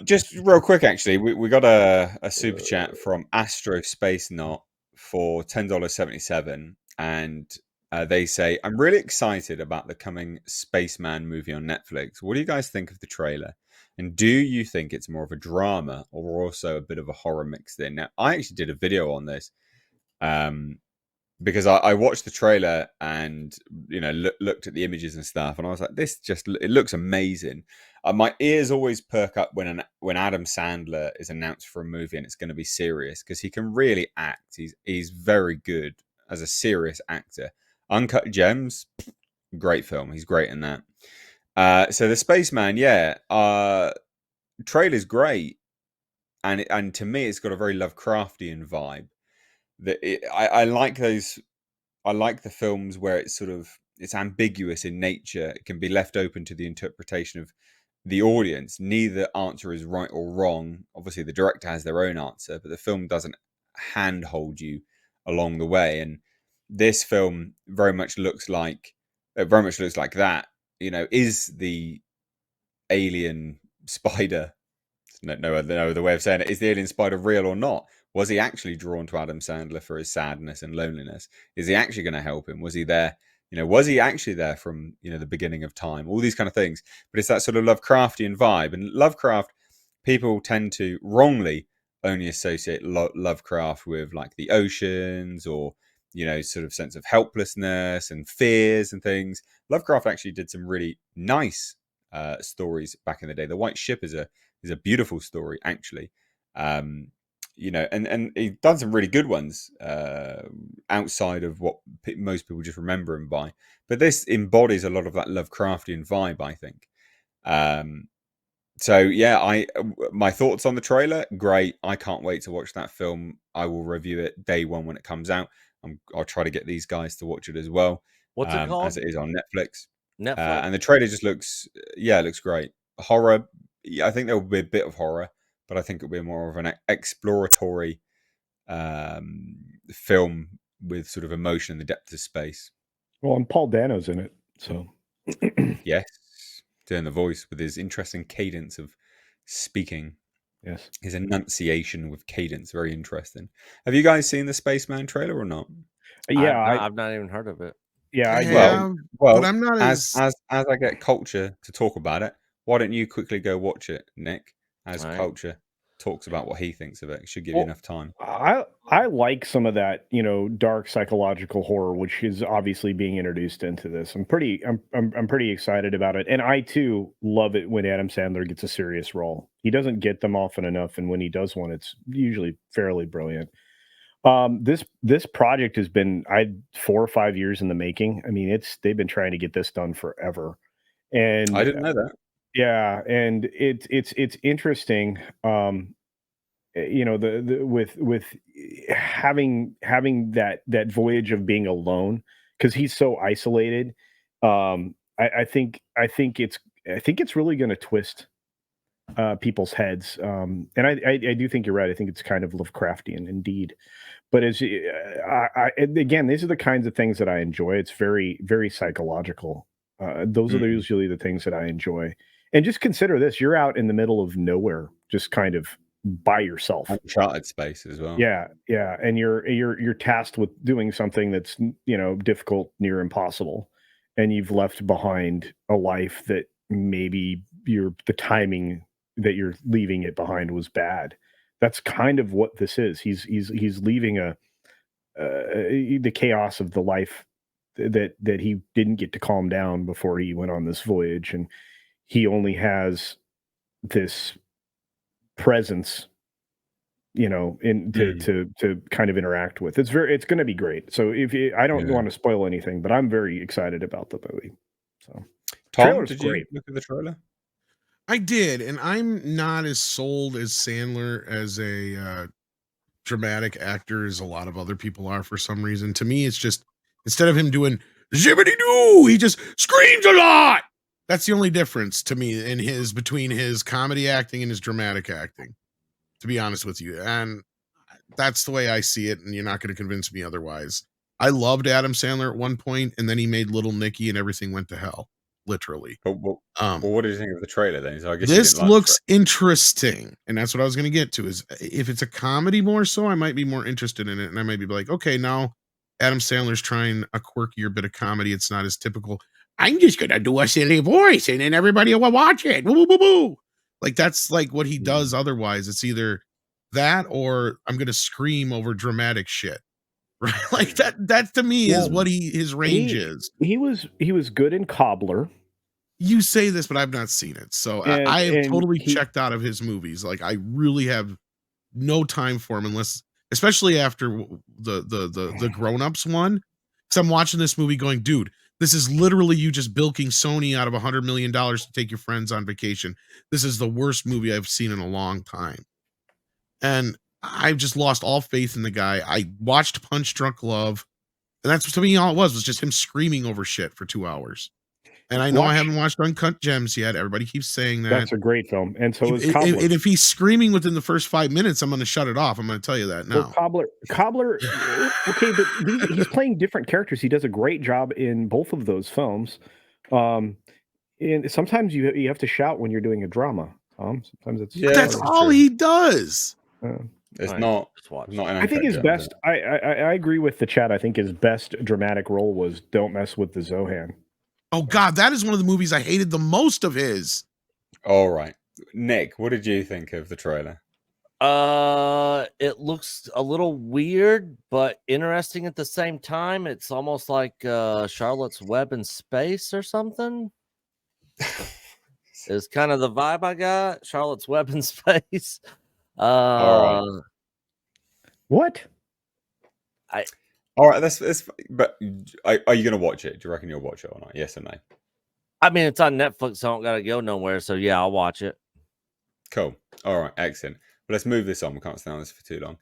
Just real quick, actually, we got a super chat from Astro Space Not for $10.77, and they say, "I'm really excited about the coming Spaceman movie on Netflix. What do you guys think of the trailer? And do you think it's more of a drama or also a bit of a horror mixed in?" Now, I actually did a video on this. Um, because I watched the trailer and looked at the images and stuff, and I was like, "This just it looks amazing." My ears always perk up when Adam Sandler is announced for a movie and it's going to be serious because he can really act. He's very good as a serious actor. Uncut Gems, great film. He's great in that. So the Spaceman, yeah, trailer's great, and to me, it's got a very Lovecraftian vibe. I like those. I like the films where it's ambiguous in nature. It can be left open to the interpretation of the audience. Neither answer is right or wrong. Obviously, the director has their own answer, but the film doesn't handhold you along the way. And this film very much looks like that. Is the alien spider no other way of saying it. Is the alien spider real or not? Was he actually drawn to Adam Sandler for his sadness and loneliness? Is he actually going to help him? Was he there? Was he actually there from the beginning of time? All these kind of things. But it's that sort of Lovecraftian vibe, and Lovecraft people tend to wrongly only associate Lovecraft with like the oceans or sort of sense of helplessness and fears and things. Lovecraft actually did some really nice stories back in the day. The White Ship is a beautiful story, actually. And he's done some really good ones outside of what most people just remember him by. But this embodies a lot of that Lovecraftian vibe, I think. So yeah, my thoughts on the trailer, great. I can't wait to watch that film. I will review it day one when it comes out. I'll try to get these guys to watch it as well, What's it as called? it is on Netflix. Netflix. And the trailer just looks, yeah, it looks great. Horror, yeah, I think there will be a bit of horror, but I think it'll be more of an exploratory film with sort of emotion in the depth of space. Well, and Paul Dano's in it, so Yes, doing the voice with his interesting cadence of speaking. yes. His enunciation with cadence, very interesting. Have you guys seen the Spaceman trailer or not? Yeah, I've not even heard of it. yeah, I I Well, did. have, but well, I'm not as as. as I get culture to talk about it, why don't you quickly go watch it, Nick? As All right. culture talks about what he thinks of it, it should give you Well, enough time. I like some of that, dark psychological horror, which is obviously being introduced into this. I'm pretty excited about it, and I too love it when Adam Sandler gets a serious role. He doesn't get them often enough, and when he does one, it's usually fairly brilliant. This project has been 4 or 5 years in the making. I mean, they've been trying to get this done forever, and I didn't know that. yeah, and it's interesting. The with having that voyage of being alone because he's so isolated. I think it's really going to twist people's heads. And I do think you're right. I think it's kind of Lovecraftian indeed. But again, these are the kinds of things that I enjoy. It's very, very psychological. Those are usually the things that I enjoy. And just consider this: you're out in the middle of nowhere, just kind of by yourself. Uncharted space as well. Yeah, yeah, and you're tasked with doing something that's difficult, near impossible, and you've left behind a life that maybe the timing that you're leaving it behind was bad. That's kind of what this is. He's leaving the chaos of the life that he didn't get to calm down before he went on this voyage, and he only has this presence to kind of interact with. It's going to be great. So I don't want to spoil anything, but I'm very excited about the movie. So Tom, did you look at the trailer? I did, and I'm not as sold as Sandler as a dramatic actor as a lot of other people are for some reason. To me, it's just instead of him doing zippity doo, he just screams a lot. That's the only difference to me between his comedy acting and his dramatic acting, to be honest with you. And that's the way I see it, and you're not going to convince me otherwise. I loved Adam Sandler at one point, and then he made Little Nicky and everything went to hell. literally. But what did you think of the trailer then? So I guess you This didn't like the looks interesting, and that's what I was going to get to. Is if it's a comedy more so, I might be more interested in it, and I might be like, okay, now Adam Sandler's trying a quirkier bit of comedy. It's not as typical. I'm just gonna do a silly voice, and then everybody will watch it. Woo, woo, woo, woo. Like that's like what he does. Otherwise, it's either that or I'm gonna scream over dramatic shit. Right? Like that to me is what his range is. He was good in Cobbler. You say this, but I've not seen it. So I have totally checked out of his movies. Like I really have no time for him unless, especially after the Grown-Ups one. Because I'm watching this movie going, dude, this is literally you just bilking Sony out of $100 million to take your friends on vacation. This is the worst movie I've seen in a long time. And I've just lost all faith in the guy. I watched Punch Drunk Love, and that's to me all it was just him screaming over shit for 2 hours. And I know I haven't watched Uncut Gems yet. Everybody keeps saying that. That's a great film. And so is Cobbler. And if he's screaming within the first 5 minutes, I'm going to shut it off. I'm going to tell you that now. Well, Cobbler, okay, but he's playing different characters. He does a great job in both of those films. And sometimes you have to shout when you're doing a drama. Sometimes it's that's all he does. It's not. I think his best. I agree with the chat. I think his best dramatic role was "Don't Mess with the Zohan." Oh God, that is one of the movies I hated the most of his. All right, Nick, what did you think of the trailer? It looks a little weird, but interesting at the same time. It's almost like Charlotte's Web in space or something. Is kind of the vibe I got. Charlotte's Web in space. All right. What? All right, that's. But are you going to watch it? Do you reckon you'll watch it or not? Yes or no? I mean, it's on Netflix, so I don't gotta go nowhere. So yeah, I'll watch it. Cool. All right, excellent. But let's move this on. We can't stay on this for too long.